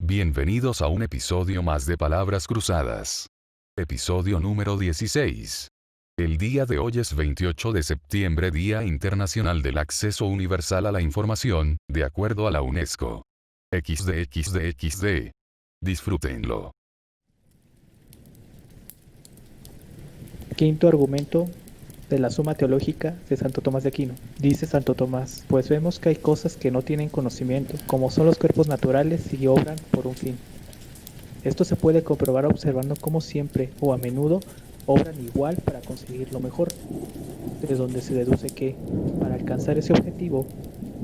Bienvenidos a un episodio más de Palabras Cruzadas. Episodio número 16. El día de hoy es 28 de septiembre, Día Internacional del Acceso Universal a la Información, de acuerdo a la UNESCO. XD. Disfrútenlo. Quinto argumento de la Suma Teológica de Santo Tomás de Aquino. Dice Santo Tomás: pues vemos que hay cosas que no tienen conocimiento, como son los cuerpos naturales y obran por un fin. Esto se puede comprobar observando cómo siempre o a menudo obran igual para conseguir lo mejor, de donde se deduce que, para alcanzar ese objetivo,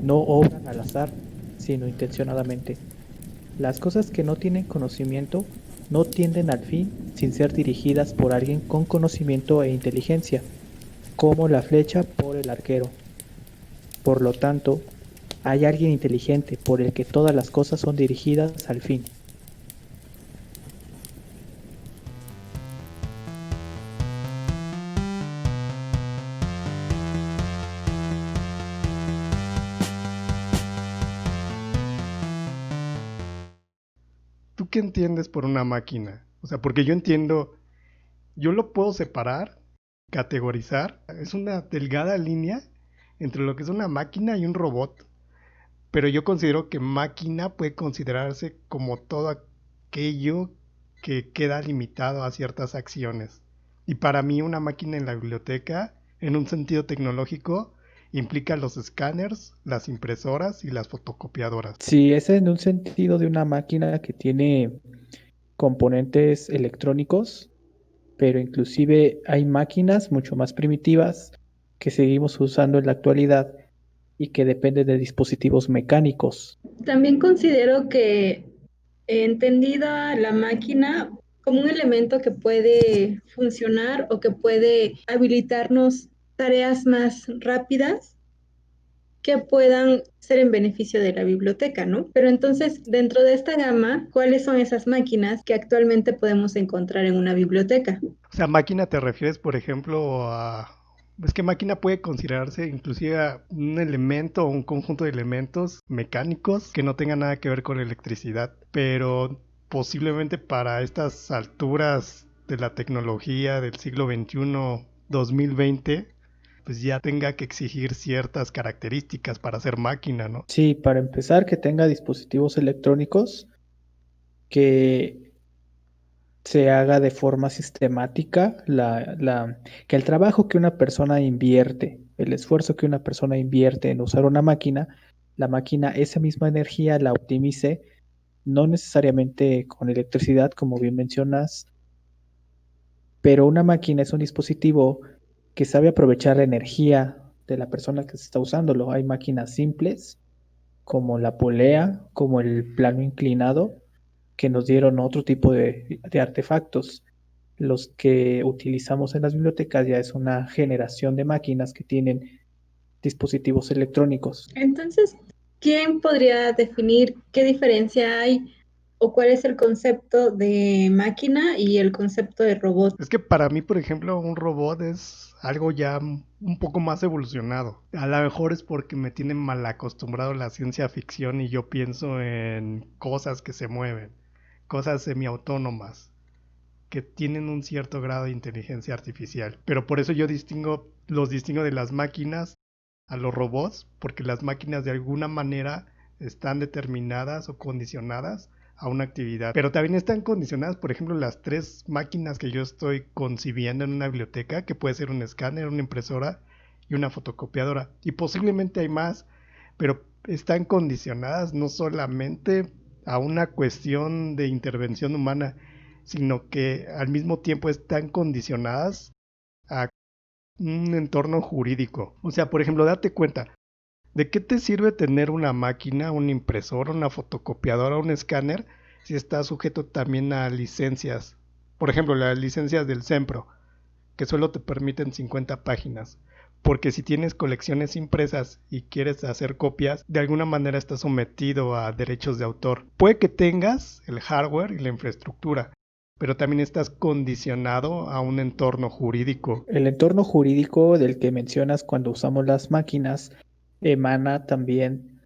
no obran al azar, sino intencionadamente. Las cosas que no tienen conocimiento no tienden al fin sin ser dirigidas por alguien con conocimiento e inteligencia, como la flecha por el arquero. Por lo tanto, hay alguien inteligente por el que todas las cosas son dirigidas al fin. ¿Tú qué entiendes por una máquina? O sea, porque yo entiendo, yo lo puedo separar, categorizar. Es una delgada línea entre lo que es una máquina y un robot. Pero yo considero que máquina puede considerarse como todo aquello que queda limitado a ciertas acciones. Y para mí una máquina en la biblioteca, en un sentido tecnológico, implica los escáneres, las impresoras y las fotocopiadoras. Si es en un sentido de una máquina que tiene componentes electrónicos, pero inclusive hay máquinas mucho más primitivas que seguimos usando en la actualidad y que dependen de dispositivos mecánicos. También considero que he entendido a la máquina como un elemento que puede funcionar o que puede habilitarnos tareas más rápidas que puedan ser en beneficio de la biblioteca, ¿no? Pero entonces, dentro de esta gama, ¿cuáles son esas máquinas que actualmente podemos encontrar en una biblioteca? O sea, máquina te refieres, por ejemplo, a... Es que máquina puede considerarse inclusive a un elemento o un conjunto de elementos mecánicos que no tengan nada que ver con la electricidad, pero posiblemente para estas alturas de la tecnología del siglo XXI, 2020, pues ya tenga que exigir ciertas características para ser máquina, ¿no? Sí, para empezar, que tenga dispositivos electrónicos, que se haga de forma sistemática, que el trabajo que una persona invierte, el esfuerzo que una persona invierte en usar una máquina, la máquina esa misma energía la optimice, no necesariamente con electricidad, como bien mencionas, pero una máquina es un dispositivo que sabe aprovechar la energía de la persona que se está usándolo. Hay máquinas simples, como la polea, como el plano inclinado, que nos dieron otro tipo de artefactos. Los que utilizamos en las bibliotecas ya es una generación de máquinas que tienen dispositivos electrónicos. Entonces, ¿quién podría definir qué diferencia hay o cuál es el concepto de máquina y el concepto de robot? Es que para mí, por ejemplo, un robot es algo ya un poco más evolucionado. A lo mejor es porque me tienen mal acostumbrado a la ciencia ficción y yo pienso en cosas que se mueven, cosas semiautónomas, que tienen un cierto grado de inteligencia artificial. Pero por eso yo los distingo de las máquinas a los robots, porque las máquinas de alguna manera están determinadas o condicionadas a una actividad. Pero también están condicionadas, por ejemplo, las tres máquinas que yo estoy concibiendo en una biblioteca, que puede ser un escáner, una impresora y una fotocopiadora. Y posiblemente hay más, pero están condicionadas no solamente a una cuestión de intervención humana, sino que al mismo tiempo están condicionadas a un entorno jurídico. O sea, por ejemplo, date cuenta, ¿de qué te sirve tener una máquina, una impresora, una fotocopiadora, un escáner si está sujeto también a licencias? Por ejemplo, las licencias del SEMPRO, que solo te permiten 50 páginas. Porque si tienes colecciones impresas y quieres hacer copias, de alguna manera estás sometido a derechos de autor. Puede que tengas el hardware y la infraestructura, pero también estás condicionado a un entorno jurídico. El entorno jurídico del que mencionas cuando usamos las máquinas emana también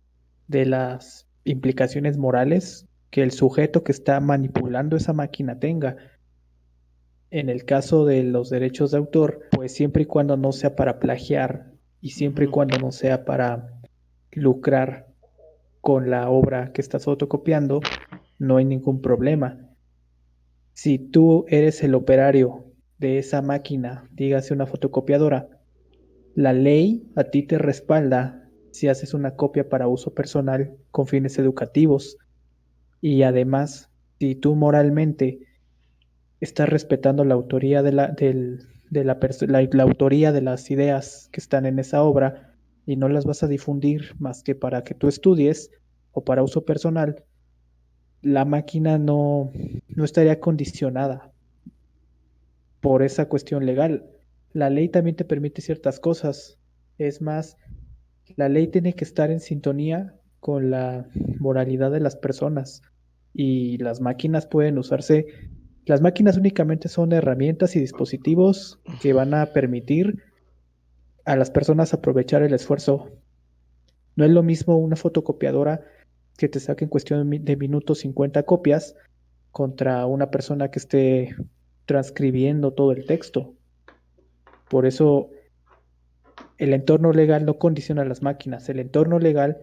de las implicaciones morales que el sujeto que está manipulando esa máquina tenga. En el caso de los derechos de autor, pues siempre y cuando no sea para plagiar y siempre y cuando no sea para lucrar con la obra que estás fotocopiando, no hay ningún problema. Si tú eres el operario de esa máquina, dígase una fotocopiadora, la ley a ti te respalda si haces una copia para uso personal con fines educativos y además, si tú moralmente estás respetando la autoría la autoría de las ideas que están en esa obra y no las vas a difundir más que para que tú estudies o para uso personal, la máquina no estaría condicionada por esa cuestión legal. La ley también te permite ciertas cosas. Es más, la ley tiene que estar en sintonía con la moralidad de las personas y las máquinas pueden usarse. Las máquinas únicamente son herramientas y dispositivos que van a permitir a las personas aprovechar el esfuerzo. No es lo mismo una fotocopiadora que te saque en cuestión de minutos 50 copias contra una persona que esté transcribiendo todo el texto. Por eso el entorno legal no condiciona a las máquinas. El entorno legal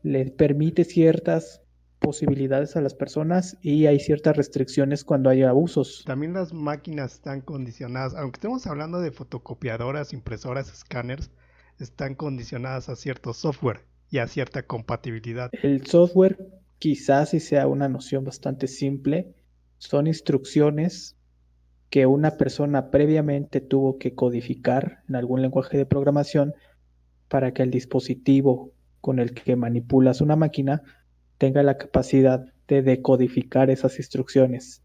le permite ciertas posibilidades a las personas y hay ciertas restricciones cuando hay abusos. También las máquinas están condicionadas, aunque estemos hablando de fotocopiadoras, impresoras, escáneres, están condicionadas a cierto software y a cierta compatibilidad. El software quizás sí sea una noción bastante simple. Son instrucciones que una persona previamente tuvo que codificar en algún lenguaje de programación para que el dispositivo con el que manipulas una máquina tenga la capacidad de decodificar esas instrucciones.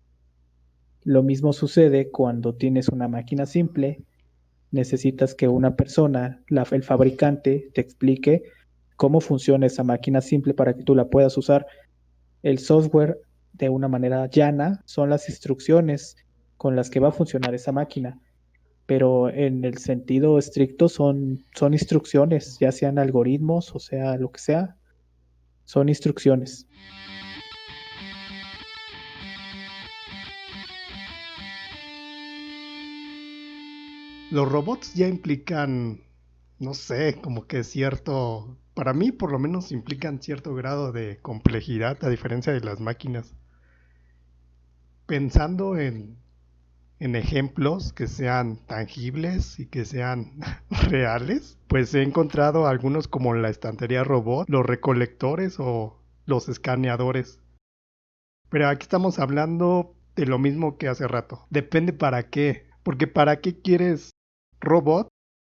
Lo mismo sucede cuando tienes una máquina simple, necesitas que una persona, el fabricante, te explique cómo funciona esa máquina simple para que tú la puedas usar. El software, de una manera llana, son las instrucciones con las que va a funcionar esa máquina, pero en el sentido estricto son instrucciones, ya sean algoritmos o sea lo que sea, son instrucciones. Los robots ya implican, no sé, como que cierto, para mí por lo menos implican cierto grado de complejidad a diferencia de las máquinas. Pensando en ejemplos que sean tangibles y que sean reales, pues he encontrado algunos como la estantería robot, los recolectores o los escaneadores. Pero aquí estamos hablando de lo mismo que hace rato. Depende para qué. Porque para qué quieres robot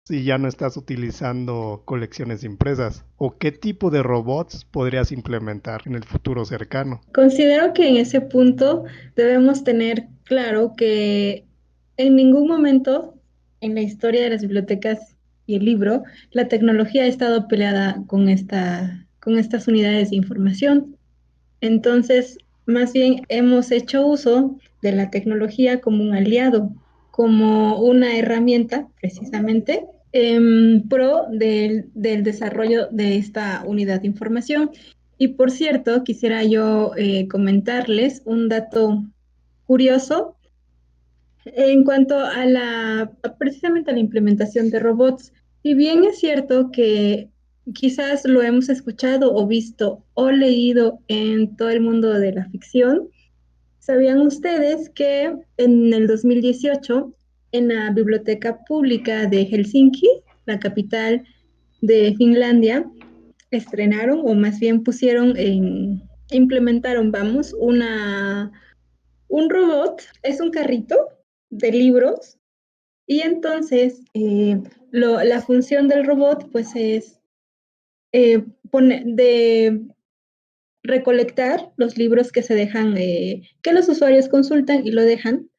si ya no estás utilizando colecciones impresas. ¿O qué tipo de robots podrías implementar en el futuro cercano? Considero que en ese punto debemos tener claro que en ningún momento en la historia de las bibliotecas y el libro, la tecnología ha estado peleada con estas unidades de información. Entonces, más bien hemos hecho uso de la tecnología como un aliado, como una herramienta, precisamente, en pro del desarrollo de esta unidad de información. Y por cierto, quisiera yo comentarles un dato curioso en cuanto a precisamente a la implementación de robots. Si bien es cierto que quizás lo hemos escuchado o visto o leído en todo el mundo de la ficción, ¿sabían ustedes que en el 2018, en la Biblioteca Pública de Helsinki, la capital de Finlandia, estrenaron o más bien implementaron, vamos, un robot, es un carrito de libros y entonces la función del robot pues es de recolectar los libros que se dejan, que los usuarios consultan y lo dejan,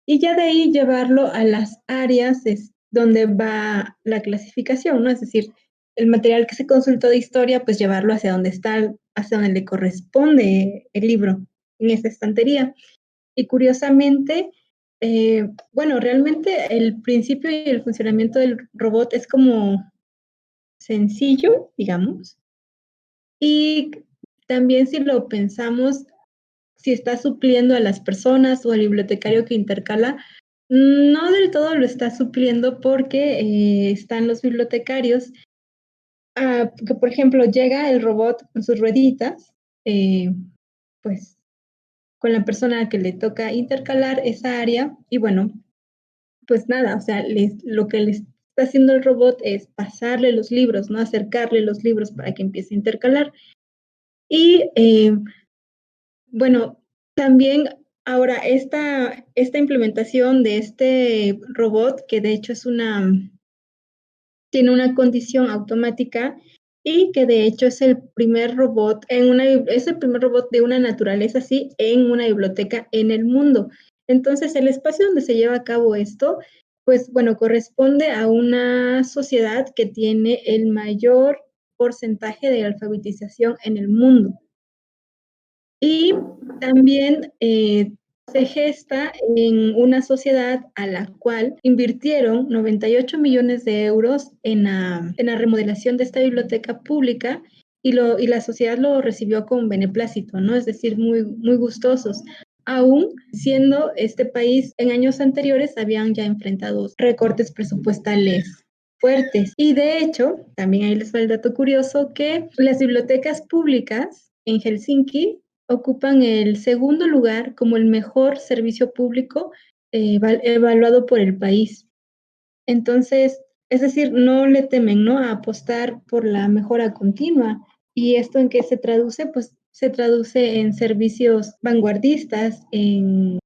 y ya de ahí llevarlo a las áreas donde va la clasificación, ¿no? Es decir, el material que se consultó de historia, pues llevarlo hacia donde está, hacia donde le corresponde el libro, en esa estantería. Y curiosamente, bueno, realmente el principio y el funcionamiento del robot es como sencillo, digamos, y también si lo pensamos, si está supliendo a las personas o al bibliotecario que intercala. No del todo lo está supliendo porque están los bibliotecarios que, por ejemplo, llega el robot con sus rueditas, pues con la persona que le toca intercalar esa área y bueno, pues nada, o sea, lo que les está haciendo el robot es pasarle los libros, ¿no? Acercarle los libros para que empiece a intercalar. Y bueno, también ahora esta implementación de este robot, que de hecho tiene una condición automática y que de hecho es el primer robot es el primer robot de una naturaleza así en una biblioteca en el mundo. Entonces, el espacio donde se lleva a cabo esto, pues bueno, corresponde a una sociedad que tiene el mayor porcentaje de alfabetización en el mundo. Y también se gesta en una sociedad a la cual invirtieron 98 millones de euros en la remodelación de esta biblioteca pública y la sociedad lo recibió con beneplácito, ¿no? Es decir, muy, muy gustosos. Aún siendo este país en años anteriores habían ya enfrentado recortes presupuestales fuertes. Y de hecho, también ahí les va el dato curioso que las bibliotecas públicas en Helsinki ocupan el segundo lugar como el mejor servicio público evaluado por el país. Entonces, es decir, no le temen, ¿no?, a apostar por la mejora continua. ¿Y esto en qué se traduce? Pues se traduce en servicios vanguardistas, en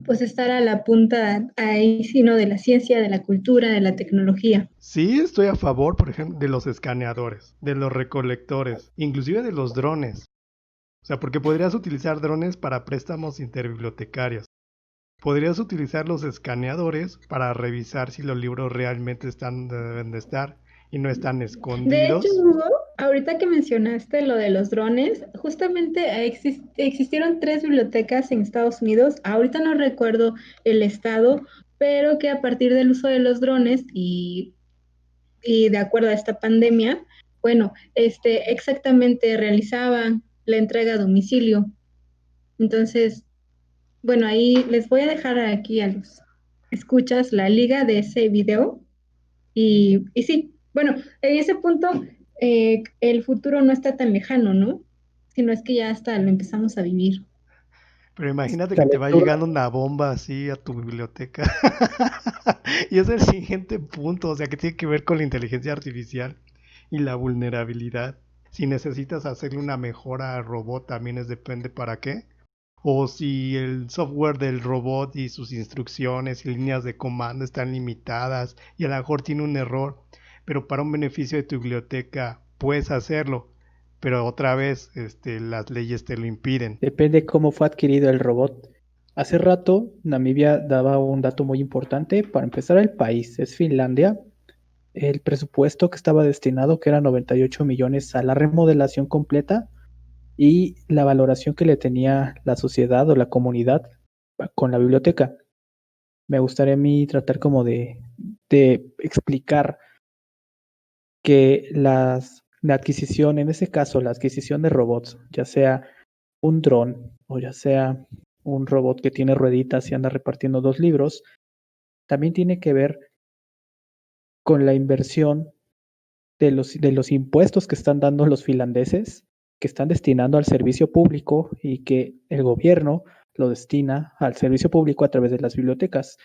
pues estar a la punta ahí, sino de la ciencia, de la cultura, de la tecnología. Sí, estoy a favor, por ejemplo, de los escaneadores, de los recolectores, inclusive de los drones. O sea, porque podrías utilizar drones para préstamos interbibliotecarios. Podrías utilizar los escaneadores para revisar si los libros realmente están donde deben de estar y no están De hecho, escondidos. Hugo, ahorita que mencionaste lo de los drones, justamente existieron 3 bibliotecas en Estados Unidos, ahorita no recuerdo el estado, pero que a partir del uso de los drones y de acuerdo a esta pandemia, bueno, exactamente realizaban la entrega a domicilio. Entonces, bueno, ahí les voy a dejar aquí a los escuchas la liga de ese video. Y sí, bueno, en ese punto el futuro no está tan lejano, ¿no? Sino es que ya hasta lo empezamos a vivir. Pero imagínate La que te va lectura, llegando una bomba así a tu biblioteca. Y es el siguiente punto, o sea, que tiene que ver con la inteligencia artificial y la vulnerabilidad. Si necesitas hacerle una mejora al robot, también depende para qué. O si el software del robot y sus instrucciones y líneas de comando están limitadas y a lo mejor tiene un error, pero para un beneficio de tu biblioteca puedes hacerlo, pero otra vez las leyes te lo impiden. depende cómo fue adquirido el robot. Hace rato, Namibia daba un dato muy importante. Para empezar, el país es Finlandia. El presupuesto que estaba destinado, que era 98 millones a la remodelación completa, y la valoración que le tenía la sociedad o la comunidad con la biblioteca. Me gustaría a mí tratar como de explicar que la adquisición, en ese caso, la adquisición de robots, ya sea un dron o ya sea un robot que tiene rueditas y anda repartiendo 2 libros, también tiene que ver con la inversión de los impuestos que están dando los finlandeses, que están destinando al servicio público y que el gobierno lo destina al servicio público a través de las bibliotecas.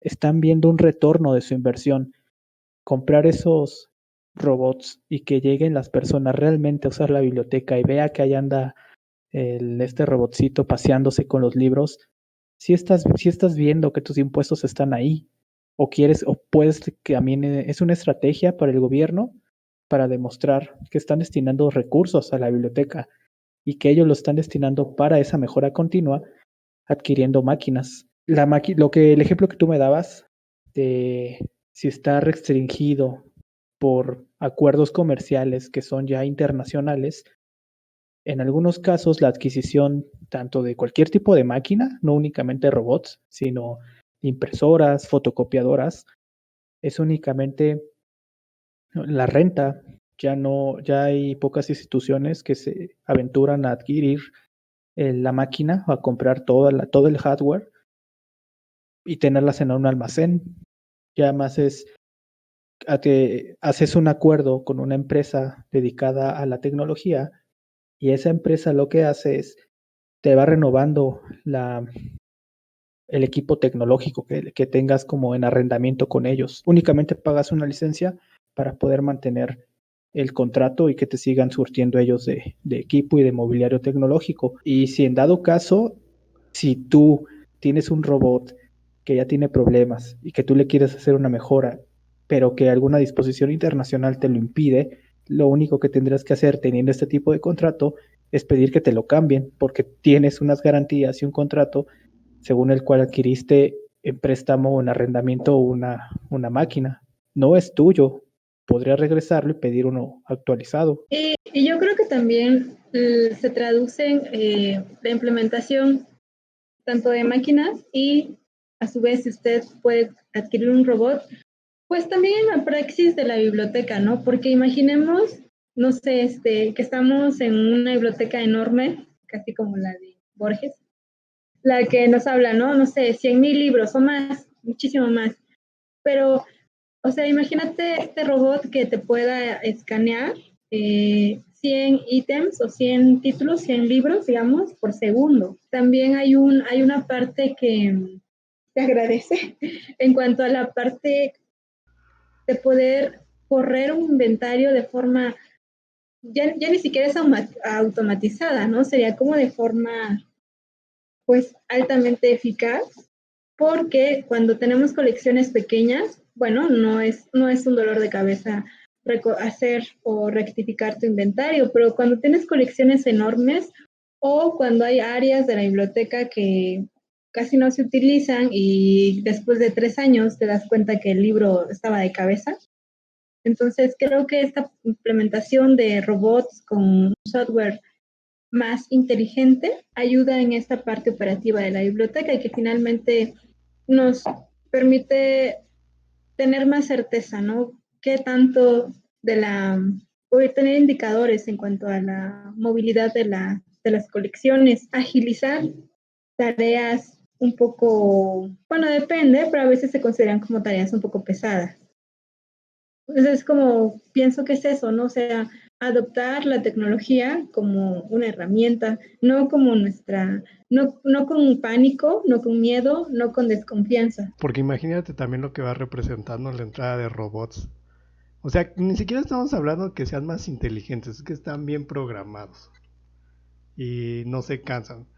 Están viendo un retorno de su inversión. Comprar esos robots y que lleguen las personas realmente a usar la biblioteca y vea que ahí anda este robotcito paseándose con los libros, si estás viendo que tus impuestos están ahí, o quieres, o puedes, que también es una estrategia para el gobierno para demostrar que están destinando recursos a la biblioteca y que ellos lo están destinando para esa mejora continua, adquiriendo máquinas. El ejemplo que tú me dabas de si está restringido por acuerdos comerciales que son ya internacionales, en algunos casos la adquisición tanto de cualquier tipo de máquina, no únicamente robots, sino impresoras, fotocopiadoras, es únicamente la renta. Ya hay pocas instituciones que se aventuran a adquirir la máquina o a comprar todo el hardware y tenerlas en un almacén. Ya más es a que haces un acuerdo con una empresa dedicada a la tecnología y esa empresa lo que hace es te va renovando el equipo tecnológico que tengas como en arrendamiento con ellos. Únicamente pagas una licencia para poder mantener el contrato y que te sigan surtiendo ellos de equipo y de mobiliario tecnológico. Y si en dado caso, si tú tienes un robot que ya tiene problemas y que tú le quieres hacer una mejora, pero que alguna disposición internacional te lo impide, lo único que tendrás que hacer teniendo este tipo de contrato es pedir que te lo cambien, porque tienes unas garantías y un contrato según el cual adquiriste en préstamo o en arrendamiento una máquina. No es tuyo. Podrías regresarlo y pedir uno actualizado. Y yo creo que también se traduce la implementación tanto de máquinas y a su vez si usted puede adquirir un robot, pues también en la praxis de la biblioteca, ¿no? Porque imaginemos, no sé, que estamos en una biblioteca enorme, casi como la de Borges, la que nos habla, ¿no? No sé, 100,000 libros o más, muchísimo más. Pero, o sea, imagínate este robot que te pueda escanear 100 ítems o 100 títulos, 100 libros, digamos, por segundo. También hay una parte que te agradece en cuanto a la parte de poder correr un inventario de forma, ya ni siquiera es automatizada, ¿no? Sería como de forma, pues, altamente eficaz, porque cuando tenemos colecciones pequeñas, bueno, no es un dolor de cabeza hacer o rectificar tu inventario, pero cuando tienes colecciones enormes o cuando hay áreas de la biblioteca que casi no se utilizan y después de 3 años te das cuenta que el libro estaba de cabeza. Entonces creo que esta implementación de robots con software más inteligente ayuda en esta parte operativa de la biblioteca y que finalmente nos permite tener más certeza, ¿no? ¿Qué tanto poder tener indicadores en cuanto a la movilidad de las colecciones, agilizar tareas un poco, bueno, depende, pero a veces se consideran como tareas un poco pesadas. Entonces, como pienso que es eso, ¿no? O sea, adoptar la tecnología como una herramienta, no como no con pánico, no con miedo, no con desconfianza. Porque imagínate también lo que va representando la entrada de robots. O sea, ni siquiera estamos hablando que sean más inteligentes, es que están bien programados y no se cansan.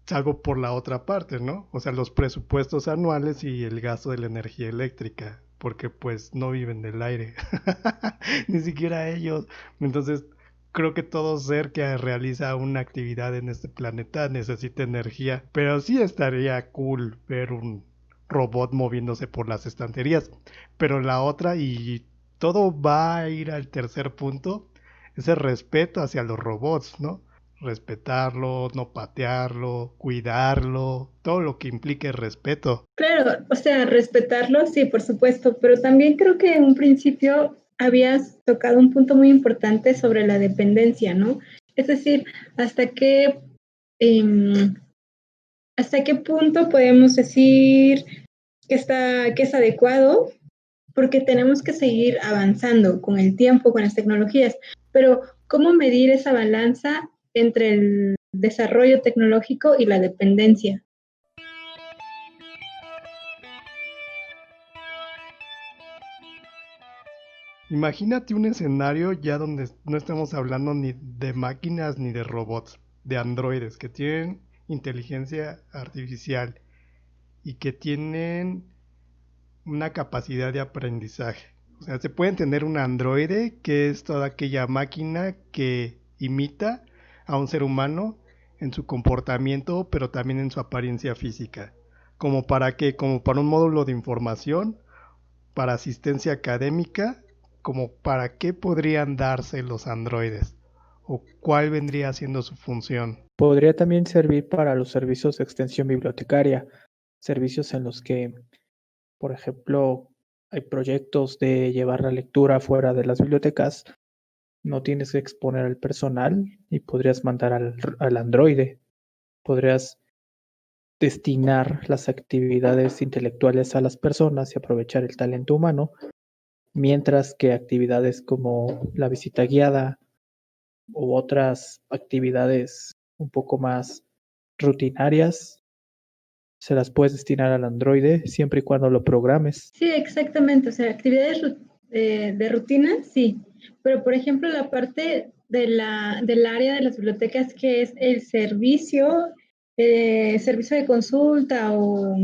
Salvo por la otra parte, ¿no? O sea, los presupuestos anuales y el gasto de la energía eléctrica, porque pues no viven del aire, ni siquiera ellos. Entonces, creo que todo ser que realiza una actividad en este planeta necesita energía, pero sí estaría cool ver un robot moviéndose por las estanterías. Pero la otra, y todo va a ir al tercer punto, es el respeto hacia los robots, ¿no? Respetarlo, no patearlo, cuidarlo, todo lo que implique respeto. Claro, o sea, respetarlo, sí, por supuesto, pero también creo que en un principio habías tocado un punto muy importante sobre la dependencia, ¿no? Es decir, em, hasta qué punto podemos decir que es adecuado, porque tenemos que seguir avanzando con el tiempo, con las tecnologías, pero ¿cómo medir esa balanza entre el desarrollo tecnológico y la dependencia? Imagínate un escenario ya donde no estamos hablando ni de máquinas ni de robots, de androides que tienen inteligencia artificial y que tienen una capacidad de aprendizaje. O sea, se puede tener un androide que es toda aquella máquina que imita a un ser humano en su comportamiento, pero también en su apariencia física. ¿Como para qué? Como para un módulo de información, para asistencia académica, como para qué podrían darse los androides o cuál vendría siendo su función. Podría también servir para los servicios de extensión bibliotecaria, servicios en los que, por ejemplo, hay proyectos de llevar la lectura fuera de las bibliotecas, no tienes que exponer al personal y podrías mandar al androide. Podrías destinar las actividades intelectuales a las personas y aprovechar el talento humano, mientras que actividades como la visita guiada u otras actividades un poco más rutinarias se las puedes destinar al androide siempre y cuando lo programes. Sí, exactamente. O sea, actividades de rutina, sí. Pero, por ejemplo, la parte del área de las bibliotecas que es el servicio de consulta o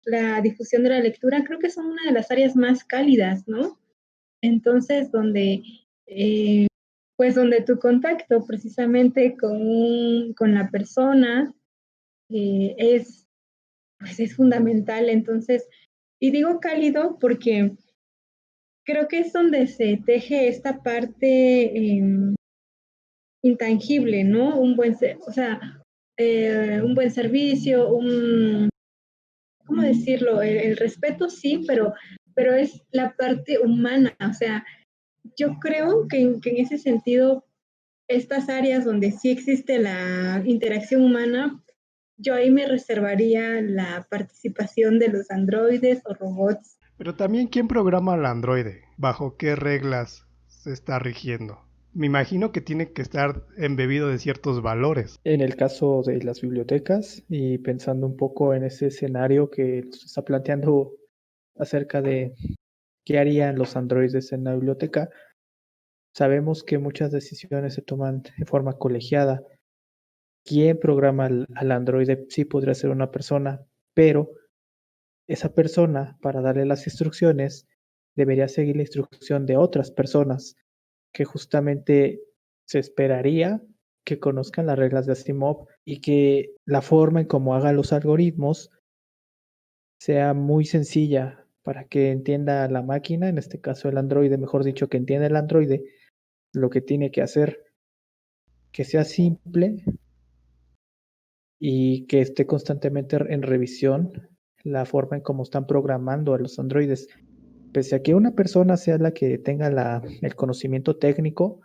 la difusión de la lectura, creo que son una de las áreas más cálidas, ¿no? Entonces, pues donde tu contacto precisamente con la persona pues es fundamental. Entonces, y digo cálido porque creo que es donde se teje esta parte intangible, ¿no? Un buen servicio, ¿cómo decirlo? El respeto sí, pero es la parte humana. O sea, yo creo que en ese sentido, estas áreas donde sí existe la interacción humana, yo ahí me reservaría la participación de los androides o robots. Pero también, ¿quién programa al androide? ¿Bajo qué reglas se está rigiendo? Me imagino que tiene que estar embebido de ciertos valores. En el caso de las bibliotecas y pensando un poco en ese escenario que nos está planteando acerca de qué harían los androides en la biblioteca, sabemos que muchas decisiones se toman de forma colegiada. ¿Quién programa al androide? Sí podría ser una persona, pero esa persona, para darle las instrucciones, debería seguir la instrucción de otras personas que justamente se esperaría que conozcan las reglas de Asimov y que la forma en cómo haga los algoritmos sea muy sencilla para que entienda la máquina, en este caso el androide, mejor dicho, que entienda el androide lo que tiene que hacer, que sea simple y que esté constantemente en revisión la forma en cómo están programando a los androides. Pese a que una persona sea la que tenga el conocimiento técnico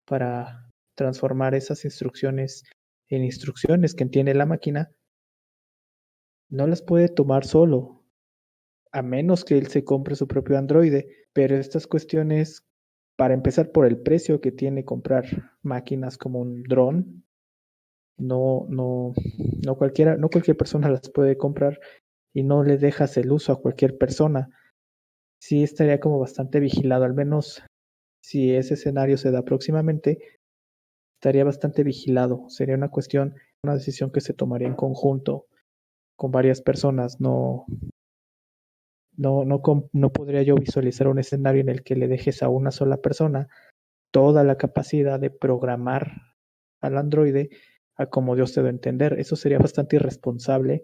para transformar esas instrucciones en instrucciones que entiende la máquina, no las puede tomar solo, a menos que él se compre su propio androide. Pero estas cuestiones, para empezar por el precio que tiene comprar máquinas como un dron, no, no, no cualquier persona las puede comprar y no le dejas el uso a cualquier persona. Sí estaría como bastante vigilado, al menos si ese escenario se da próximamente, estaría bastante vigilado. Sería una decisión que se tomaría en conjunto con varias personas. No podría yo visualizar un escenario en el que le dejes a una sola persona toda la capacidad de programar al androide a como Dios te debe entender. Eso sería bastante irresponsable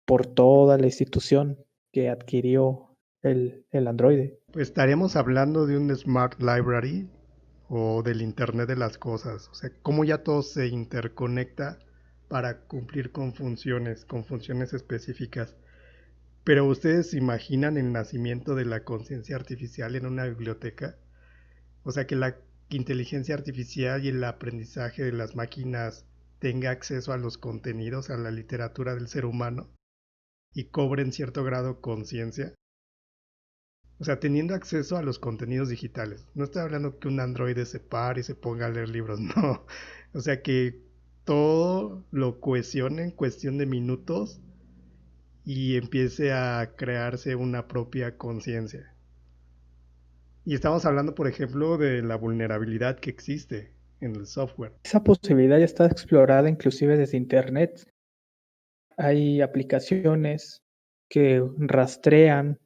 por toda la institución que adquirió el androide. Pues estaríamos hablando de un Smart Library o del Internet de las cosas. O sea, cómo ya todo se interconecta para cumplir con funciones específicas. Pero ¿ustedes se imaginan el nacimiento de la conciencia artificial en una biblioteca? O sea, que la inteligencia artificial y el aprendizaje de las máquinas tenga acceso a los contenidos, a la literatura del ser humano y cobre en cierto grado conciencia. O sea, teniendo acceso a los contenidos digitales. No estoy hablando que un androide se pare y se ponga a leer libros, no. O sea, que todo lo cohesione en cuestión de minutos y empiece a crearse una propia conciencia. Y estamos hablando, por ejemplo, de la vulnerabilidad que existe en el software. Esa posibilidad ya está explorada inclusive desde Internet. Hay aplicaciones que rastrean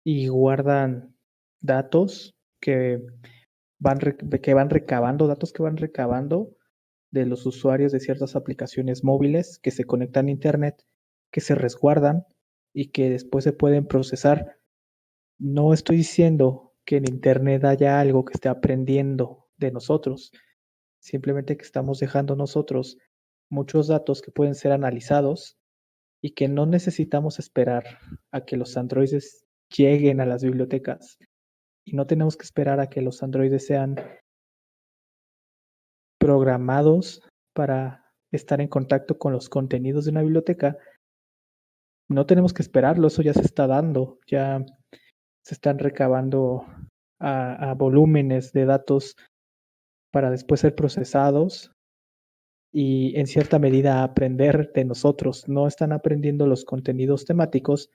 y guardan datos que van recabando, datos que van recabando de los usuarios de ciertas aplicaciones móviles que se conectan a Internet, que se resguardan y que después se pueden procesar. No estoy diciendo que en Internet haya algo que esté aprendiendo de nosotros, simplemente que estamos dejando nosotros muchos datos que pueden ser analizados y que no necesitamos esperar a que los androides lleguen a las bibliotecas y no tenemos que esperar a que los androides sean programados para estar en contacto con los contenidos de una biblioteca, no tenemos que esperarlo, eso ya se está dando, ya se están recabando a volúmenes de datos para después ser procesados y en cierta medida aprender de nosotros. No están aprendiendo los contenidos temáticos,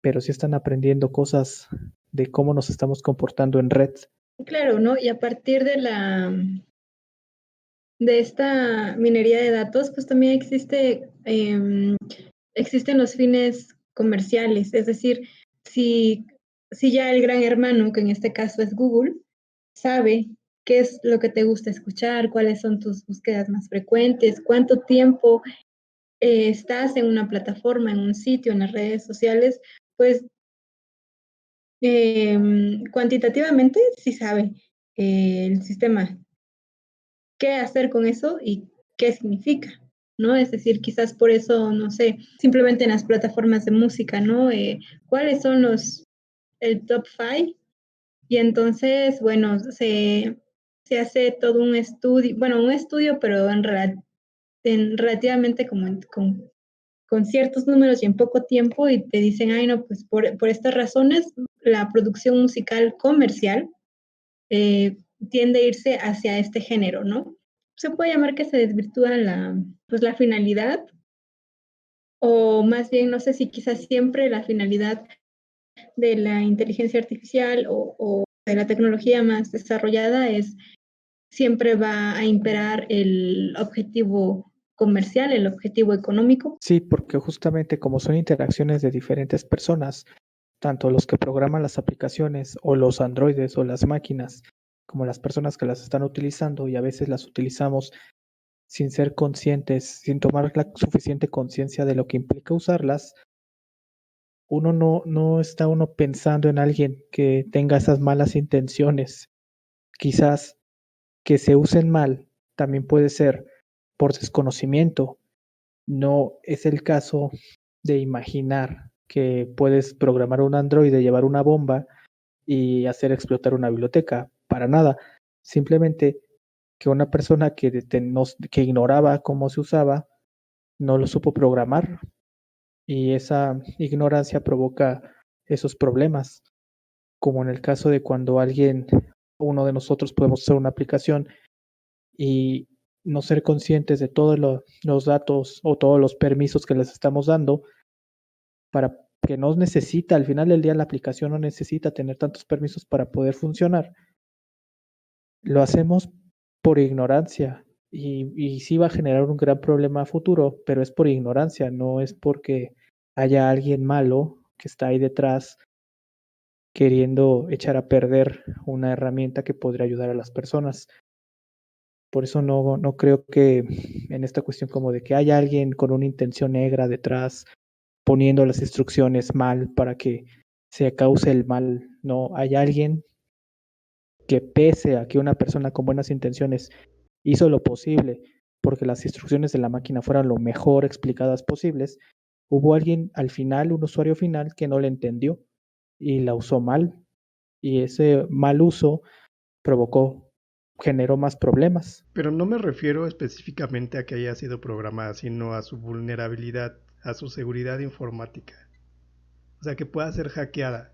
pero sí están aprendiendo cosas de cómo nos estamos comportando en red. Claro, ¿no? Y a partir de esta minería de datos, pues también existen los fines comerciales, es decir, si, si ya el gran hermano, que en este caso es Google, sabe qué es lo que te gusta escuchar, cuáles son tus búsquedas más frecuentes, cuánto tiempo estás en una plataforma, en un sitio, en las redes sociales, pues cuantitativamente sí sabe el sistema qué hacer con eso y qué significa, ¿no? Es decir, quizás por eso, no sé, simplemente en las plataformas de música, ¿no? ¿Cuáles son el top 5? Y entonces, bueno, se hace todo un estudio, bueno, un estudio, pero relativamente con ciertos números y en poco tiempo, y te dicen, ay, no, pues por estas razones, la producción musical comercial tiende a irse hacia este género, ¿no? Se puede llamar que se desvirtúa pues la finalidad, o más bien, no sé si quizás siempre la finalidad de la inteligencia artificial o de la tecnología más desarrollada siempre va a imperar el objetivo comercial, el objetivo económico. Sí, porque justamente como son interacciones de diferentes personas, tanto los que programan las aplicaciones o los androides o las máquinas, como las personas que las están utilizando y a veces las utilizamos sin ser conscientes, sin tomar la suficiente conciencia de lo que implica usarlas, uno no está uno pensando en alguien que tenga esas malas intenciones. Quizás que se usen mal también puede ser por desconocimiento. No es el caso de imaginar que puedes programar un androide, llevar una bomba y hacer explotar una biblioteca. Para nada. Simplemente que una persona que ignoraba cómo se usaba no lo supo programar y esa ignorancia provoca esos problemas, como en el caso de cuando uno de nosotros podemos hacer una aplicación y no ser conscientes de todos los datos o todos los permisos que les estamos dando para que no necesita, al final del día la aplicación no necesita tener tantos permisos para poder funcionar. Lo hacemos por ignorancia y sí va a generar un gran problema a futuro, pero es por ignorancia, no es porque haya alguien malo que está ahí detrás queriendo echar a perder una herramienta que podría ayudar a las personas. Por eso no creo que en esta cuestión como de que haya alguien con una intención negra detrás poniendo las instrucciones mal para que se cause el mal. No, hay alguien que pese a que una persona con buenas intenciones hizo lo posible porque las instrucciones de la máquina fueran lo mejor explicadas posibles, hubo alguien al final, un usuario final, que no le entendió y la usó mal. Y ese mal uso generó más problemas. Pero no me refiero específicamente a que haya sido programada, sino a su vulnerabilidad, a su seguridad informática. O sea, que pueda ser hackeada.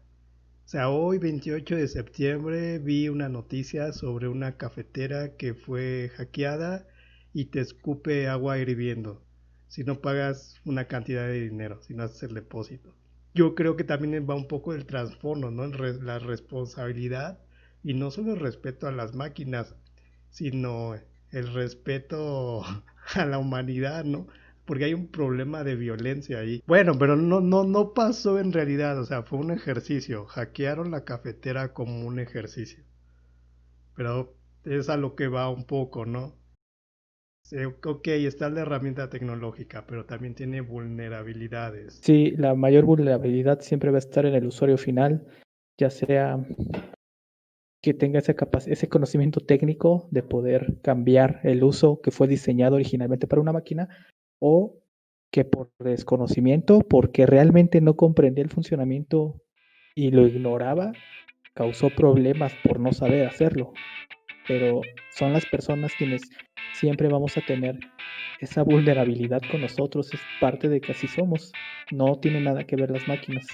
O sea, hoy 28 de septiembre vi una noticia sobre una cafetera que fue hackeada y te escupe agua hirviendo si no pagas una cantidad de dinero, si no haces el depósito. Yo creo que también va un poco el trasfondo, ¿no? La responsabilidad y no solo el respeto a las máquinas, sino el respeto a la humanidad, ¿no? Porque hay un problema de violencia ahí. Bueno, pero no pasó en realidad, o sea, fue un ejercicio. Hackearon la cafetera como un ejercicio. Pero es a lo que va un poco, ¿no? Ok, está la herramienta tecnológica, pero también tiene vulnerabilidades. Sí, la mayor vulnerabilidad siempre va a estar en el usuario final, ya sea que tenga ese conocimiento técnico de poder cambiar el uso que fue diseñado originalmente para una máquina, o que por desconocimiento, porque realmente no comprendía el funcionamiento y lo ignoraba, causó problemas por no saber hacerlo. Pero son las personas quienes siempre vamos a tener esa vulnerabilidad con nosotros es parte de que así somos. No tiene nada que ver las máquinas.